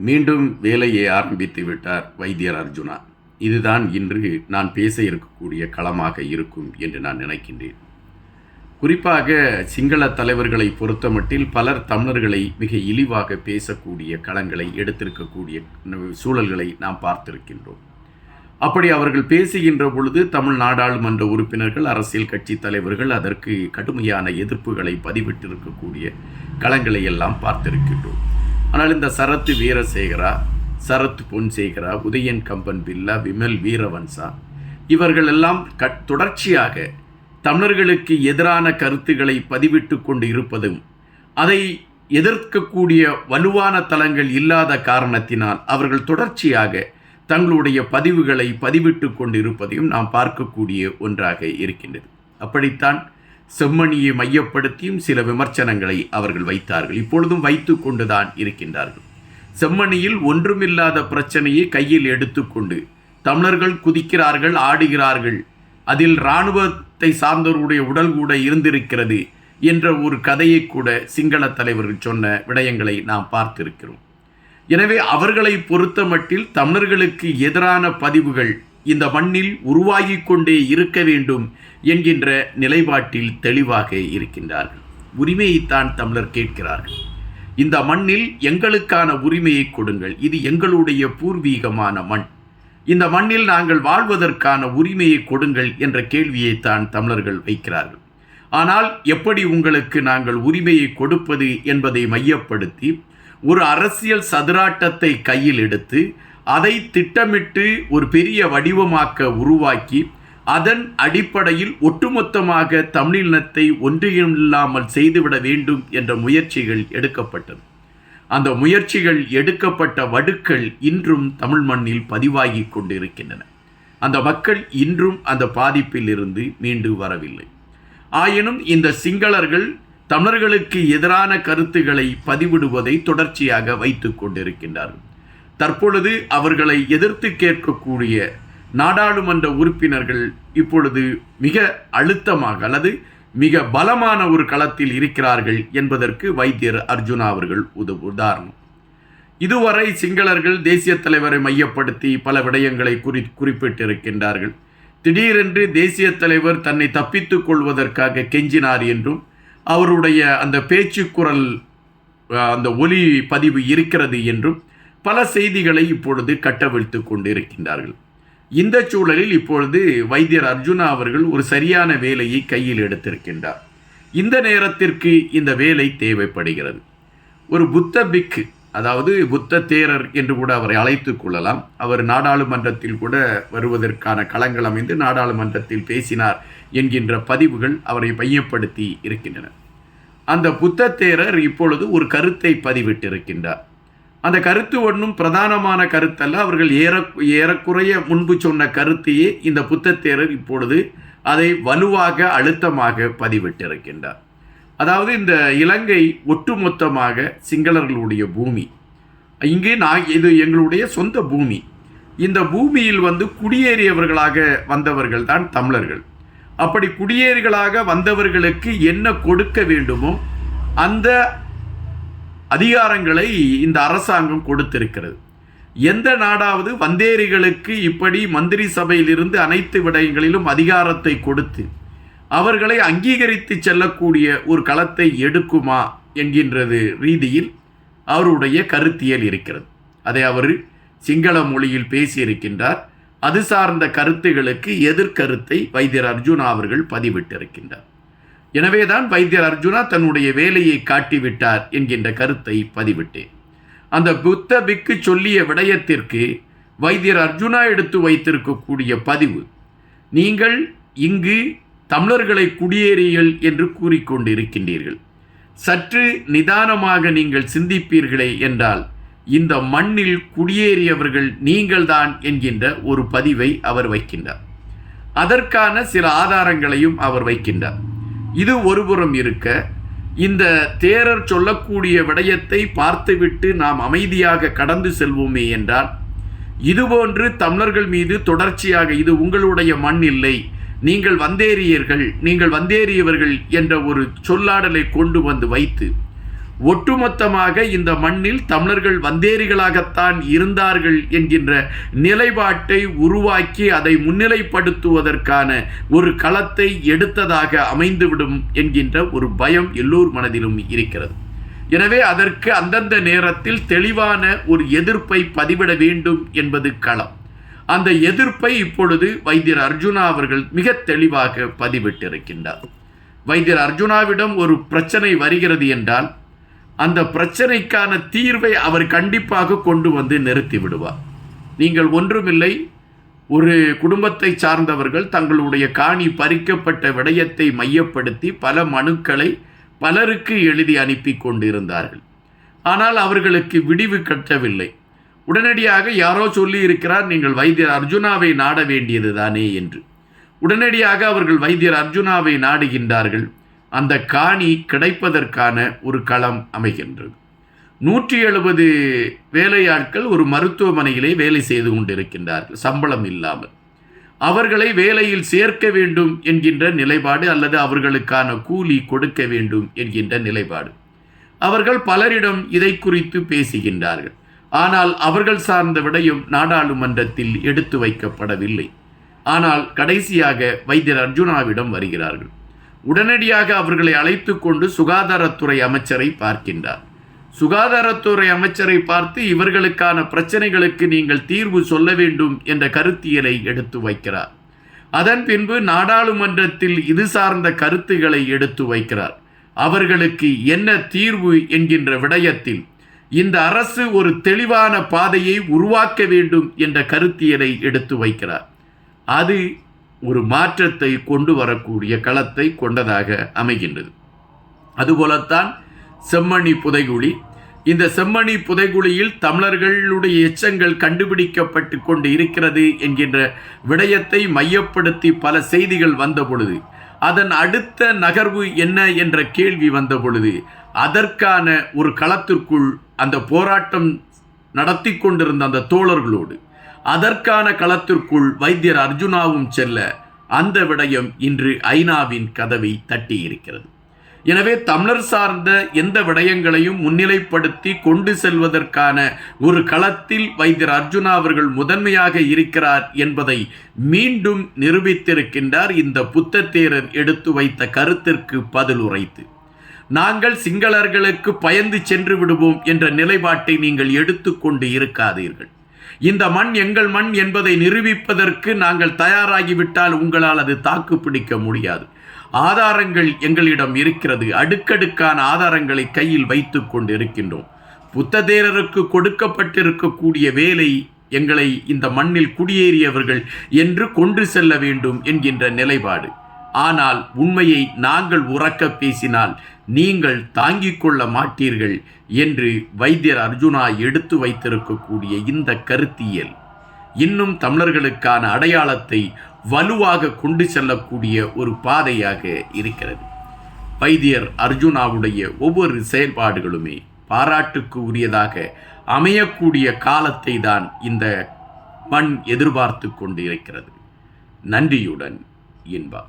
மீண்டும் வேலையை ஆரம்பித்து விட்டார் வைத்தியர் அர்ஜுனா. இதுதான் இன்று நான் பேச இருக்கக்கூடிய களமாக இருக்கும் என்று நான் நினைக்கின்றேன். குறிப்பாக சிங்கள தலைவர்களை பொறுத்தமட்டில் பலர் தமிழர்களை மிக இழிவாக பேசக்கூடிய களங்களை எடுத்திருக்கக்கூடிய சூழல்களை நாம் பார்த்திருக்கின்றோம். அப்படி அவர்கள் பேசுகின்ற பொழுது தமிழ் நாடாளுமன்ற உறுப்பினர்கள், அரசியல் கட்சி தலைவர்கள் அதற்கு கடுமையான எதிர்ப்புகளை பதிவிட்டிருக்கக்கூடிய களங்களை எல்லாம் பார்த்திருக்கின்றோம். ஆனால் இந்த சரத் வீரசேகரா, சரத் பொன்சேகரா, உதயன் கம்பன் பில்லா, விமல் வீரவன்சா இவர்கள் எல்லாம் தொடர்ச்சியாக தமிழர்களுக்கு எதிரான கருத்துக்களை பதிவிட்டு கொண்டு இருப்பதும், அதை எதிர்க்கக்கூடிய வலுவான தளங்கள் இல்லாத காரணத்தினால் அவர்கள் தொடர்ச்சியாக தங்களுடைய பதிவுகளை பதிவிட்டு கொண்டு இருப்பதையும் நாம் பார்க்கக்கூடிய ஒன்றாக இருக்கின்றது. அப்படித்தான் செம்மணியை மையப்படுத்தியும் சில விமர்சனங்களை அவர்கள் வைத்தார்கள். இப்பொழுதும் வைத்து கொண்டுதான் இருக்கின்றார்கள். செம்மணியில் ஒன்றுமில்லாத பிரச்சனையை கையில் எடுத்துக்கொண்டு தமிழர்கள் குதிக்கிறார்கள், ஆடுகிறார்கள், அதில் இராணுவத்தை சார்ந்தவருடைய உடல் கூட இருந்திருக்கிறது என்ற ஒரு கதையை கூட சிங்கள தலைவர்கள் சொன்ன விடயங்களை நாம் பார்த்திருக்கிறோம். எனவே அவர்களை பொறுத்த மட்டில் தமிழர்களுக்கு எதிரான பதிவுகள் இந்த மண்ணில் உருவாகி கொண்டே இருக்க வேண்டும் என்கின்ற நிலைப்பாட்டில் தெளிவாக இருக்கின்றார்கள். உரிமையைத்தான் தமிழர் கேட்கிறார்கள். இந்த மண்ணில் எங்களுக்கான உரிமையை கொடுங்கள், இது எங்களுடைய பூர்வீகமான மண், இந்த மண்ணில் நாங்கள் வாழ்வதற்கான உரிமையை கொடுங்கள் என்ற கேள்வியைத்தான் தமிழர்கள் வைக்கிறார்கள். ஆனால் எப்படி உங்களுக்கு நாங்கள் உரிமையை கொடுப்பது என்பதை மையப்படுத்தி ஒரு அரசியல் சதுராட்டத்தை கையில் எடுத்து அதை திட்டமிட்டு ஒரு பெரிய வடிவமாக்க உருவாக்கி அதன் அடிப்படையில் ஒட்டுமொத்தமாக தமிழினத்தை ஒன்றியமில்லாமல் செய்துவிட வேண்டும் என்ற முயற்சிகள் எடுக்கப்பட்டது. அந்த முயற்சிகள் எடுக்கப்பட்ட வடுக்கள் இன்றும் தமிழ் மண்ணில் பதிவாகி கொண்டிருக்கின்றன. அந்த மக்கள் இன்றும் அந்த பாதிப்பில் இருந்து மீண்டு வரவில்லை. ஆயினும் இந்த சிங்களர்கள் தமிழர்களுக்கு எதிரான கருத்துக்களை பதிவிடுவதை தொடர்ச்சியாக வைத்து கொண்டிருக்கின்றார்கள். தற்பொழுது அவர்களை எதிர்த்து கேட்கக்கூடிய நாடாளுமன்ற உறுப்பினர்கள் இப்பொழுது மிக அழுத்தமாக அல்லது மிக பலமான ஒரு களத்தில் இருக்கிறார்கள் என்பதற்கு வைத்தியர் அர்ஜுனா அவர்கள் உதாரணம். இதுவரை சிங்களர்கள் தேசிய தலைவரை மையப்படுத்தி பல விடயங்களை குறிப்பிட்டிருக்கின்றார்கள். திடீரென்று தேசிய தலைவர் தன்னை தப்பித்துக் கொள்வதற்காக கெஞ்சினார் என்றும், அவருடைய அந்த பேச்சுக்குரல் அந்த ஒலி பதிவு இருக்கிறது என்றும் பல செய்திகளை இப்பொழுது கட்டவிழ்த்து கொண்டு இருக்கின்றார்கள். இந்த சூழலில் இப்பொழுது வைத்தியர் அர்ஜுனா அவர்கள் ஒரு சரியான வேலையை கையில் எடுத்திருக்கின்றார். இந்த நேரத்திற்கு இந்த வேலை தேவைப்படுகிறது. ஒரு புத்த பிக்கு, அதாவது புத்த தேரர் என்று கூட அவரை அழைத்து கொள்ளலாம். அவர் நாடாளுமன்றத்தில் கூட வருவதற்கான களங்கள் அமைந்து நாடாளுமன்றத்தில் பேசினார் என்கின்ற பதிவுகள் அவரை மையப்படுத்தி இருக்கின்றன. அந்த புத்த தேரர் இப்பொழுது ஒரு கருத்தை பதிவிட்டிருக்கின்றார். அந்த கருத்து ஒன்றும் பிரதானமான கருத்தல்ல. அவர்கள் ஏறக்குறைய முன்பு சொன்ன கருத்தையே இந்த புத்த தேரர் இப்பொழுது அதை வலுவாக அழுத்தமாக பதிவிட்டிருக்கின்றார். அதாவது இந்த இலங்கை ஒட்டுமொத்தமாக சிங்களர்களுடைய பூமி, இங்கு இது எங்களுடைய சொந்த பூமி. இந்த பூமியில் குடியேறியவர்களாக வந்தவர்கள் தான் தமிழர்கள். அப்படி குடியேறிகளாக வந்தவர்களுக்கு என்ன கொடுக்க வேண்டுமோ அந்த அதிகாரங்களை இந்த அரசாங்கம் கொடுத்திருக்கிறது. எந்த நாடாவது வந்தேரிகளுக்கு இப்படி மந்திரி சபையிலிருந்து அனைத்து விடயங்களிலும் அதிகாரத்தை கொடுத்து அவர்களை அங்கீகரித்து செல்லக்கூடிய ஒரு களத்தை எடுக்குமா என்கின்றது ரீதியில் அவருடைய கருத்தியல் இருக்கிறது. அதை அவர் சிங்கள மொழியில் பேசியிருக்கின்றார். அது சார்ந்த கருத்துகளுக்கு எதிர்கருத்தை வைத்தியர் அர்ஜுனா அவர்கள் பதிவிட்டிருக்கின்றார். எனவேதான் வைத்தியர் அர்ஜுனா தன்னுடைய வேலையை காட்டிவிட்டார் என்கின்ற கருத்தை பதிவிட்டேன். அந்த புத்த பிக்கு சொல்லிய விடயத்திற்கு வைத்தியர் அர்ஜுனா எடுத்து வைத்திருக்கக்கூடிய பதிவு, நீங்கள் இங்கு தமிழர்களை குடியேறியல் என்று கூறிக்கொண்டிருக்கின்றீர்கள், சற்று நிதானமாக நீங்கள் சிந்திப்பீர்களே என்றால் இந்த மண்ணில் குடியேறியவர்கள் நீங்கள்தான் என்கின்ற ஒரு பதிவை அவர் வைக்கின்றார். அதற்கான சில ஆதாரங்களையும் அவர் வைக்கின்றார். இது ஒருபுறம் இருக்க, இந்த தேரர் சொல்லக்கூடிய விடயத்தை பார்த்துவிட்டு நாம் அமைதியாக கடந்து செல்வோமே என்றால், இதுபோன்று தமிழர்கள் மீது தொடர்ச்சியாக இது உங்களுடைய மண் இல்லை, நீங்கள் வந்தேறியவர்கள் என்ற ஒரு சொல்லாடலை கொண்டு வைத்து ஒட்டுமொத்தமாக இந்த மண்ணில் தமிழர்கள் வந்தேரிகளாகத்தான் இருந்தார்கள் என்கின்ற நிலைப்பாட்டை உருவாக்கி அதை முன்னிலைப்படுத்துவதற்கான ஒரு களத்தை எடுத்ததாக அமைந்துவிடும் என்கின்ற ஒரு பயம் எல்லோர் மனதிலும் இருக்கிறது. எனவே அதற்கு அந்தந்த நேரத்தில் தெளிவான ஒரு எதிர்ப்பை பதிவிட வேண்டும் என்பது களம். அந்த எதிர்ப்பை இப்பொழுது வைத்தியர் அர்ஜுனா அவர்கள் மிக தெளிவாக பதிவிட்டிருக்கின்றார். வைத்தியர் அர்ஜுனாவிடம் ஒரு பிரச்சனை வருகிறது என்றால் அந்த பிரச்சனைக்கான தீர்வை அவர் கண்டிப்பாக கொண்டு வந்து நிறுத்தி விடுவார். நீங்கள் ஒன்றுமில்லை, ஒரு குடும்பத்தை சார்ந்தவர்கள் தங்களுடைய காணி பறிக்கப்பட்ட விடயத்தை மையப்படுத்தி பல மனுக்களை பலருக்கு எழுதி அனுப்பி கொண்டிருந்தார்கள். ஆனால் அவர்களுக்கு விடிவு கட்டவில்லை. உடனடியாக யாரோ சொல்லி இருக்கிறார், நீங்கள் வைத்தியர் அர்ஜுனாவை நாட வேண்டியது தானே என்று. உடனடியாக அவர்கள் வைத்தியர் அர்ஜுனாவை நாடுகின்றார்கள். அந்த காணி கிடைப்பதற்கான ஒரு களம் அமைகின்றது. 170 வேலையாட்கள் ஒரு மருத்துவமனையிலே வேலை செய்து கொண்டிருக்கின்றார்கள், சம்பளம் இல்லாமல். அவர்களை வேலையில் சேர்க்க வேண்டும் என்கின்ற நிலைப்பாடு அல்லது அவர்களுக்கான கூலி கொடுக்க வேண்டும் என்கின்ற நிலைப்பாடு. அவர்கள் பலரிடம் இதை குறித்து பேசுகின்றார்கள். ஆனால் அவர்கள் சார்ந்த விடயம் நாடாளுமன்றத்தில் எடுத்து வைக்கப்படவில்லை. ஆனால் கடைசியாக வைத்தியர் அர்ஜுனாவிடம் வருகிறார்கள். உடனடியாக அவர்களை அழைத்து கொண்டு சுகாதாரத்துறை அமைச்சரை பார்க்கின்றார். சுகாதாரத்துறை அமைச்சரை பார்த்து இவர்களுக்கான பிரச்சனைகளுக்கு நீங்கள் தீர்வு சொல்ல வேண்டும் என்ற கருத்தியலை எடுத்து வைக்கிறார். அதன் பின்பு நாடாளுமன்றத்தில் இது சார்ந்த கருத்துக்களை எடுத்து வைக்கிறார். அவர்களுக்கு என்ன தீர்வு என்கின்ற விடயத்தில் இந்த அரசு ஒரு தெளிவான பாதையை உருவாக்க வேண்டும் என்ற கருத்தியலை எடுத்து வைக்கிறார். அது ஒரு மாற்றத்தை கொண்டு வரக்கூடிய களத்தை கொண்டதாக அமைகின்றது. அதுபோலத்தான் செம்மணி புதைகுழி. இந்த செம்மணி புதைகுழியில் தமிழர்களுடைய எச்சங்கள் கண்டுபிடிக்கப்பட்டு கொண்டு இருக்கிறது என்கின்ற விடயத்தை மையப்படுத்தி பல செய்திகள் வந்த பொழுது, அதன் அடுத்த நகர்வு என்ன என்ற கேள்வி வந்த பொழுது, அதற்கான ஒரு களத்திற்குள் அந்த போராட்டம் நடத்தி கொண்டிருந்த அந்த தோழர்களோடு அதற்கான களத்திற்குள் வைத்தியர் அர்ஜுனாவும் செல்ல அந்த விடயம் இன்று ஐநாவின் கதவை தட்டி இருக்கிறது. எனவே தமிழர் சார்ந்த எந்த விடயங்களையும் முன்னிலைப்படுத்தி கொண்டு செல்வதற்கான ஒரு களத்தில் வைத்தியர் அர்ஜுனா அவர்கள் முதன்மையாக இருக்கிறார் என்பதை மீண்டும் நிரூபித்திருக்கின்றார். இந்த புத்தத்தேரர் எடுத்து வைத்த கருத்திற்கு பதில் உரைத்து, நாங்கள் சிங்களர்களுக்கு பயந்து சென்று விடுவோம் என்ற நிலைப்பாட்டை நீங்கள் எடுத்துக்கொண்டு இருக்காதீர்கள். இந்த மண் எங்கள் மண் என்பதை நிரூபிப்பதற்கு நாங்கள் தயாராகிவிட்டால் உங்களால் அது தாக்கு பிடிக்க முடியாது. ஆதாரங்கள் எங்களிடம் இருக்கிறது. அடுக்கடுக்கான ஆதாரங்களை கையில் வைத்து கொண்டு இருக்கின்றோம். புத்ததேரருக்கு கொடுக்கப்பட்டிருக்கக்கூடிய வேலை எங்களை இந்த மண்ணில் குடியேறியவர்கள் என்று கொண்டு செல்ல வேண்டும் என்கின்ற நிலைப்பாடு. ஆனால் உண்மையை நாங்கள் உரக்க பேசினால் நீங்கள் தாங்கிக் கொள்ள மாட்டீர்கள் என்று வைத்தியர் அர்ஜுனா எடுத்து வைத்திருக்கக்கூடிய இந்த கருத்தியல் இன்னும் தமிழர்களுக்கான அடையாளத்தை வலுவாக கொண்டு செல்லக்கூடிய ஒரு பாதையாக இருக்கிறது. வைத்தியர் அர்ஜுனாவுடைய ஒவ்வொரு செயல்பாடுகளுமே பாராட்டுக்கு உரியதாக அமையக்கூடிய காலத்தை தான் இந்த மண் எதிர்பார்த்து கொண்டு இருக்கிறது. நன்றியுடன் இன்பா.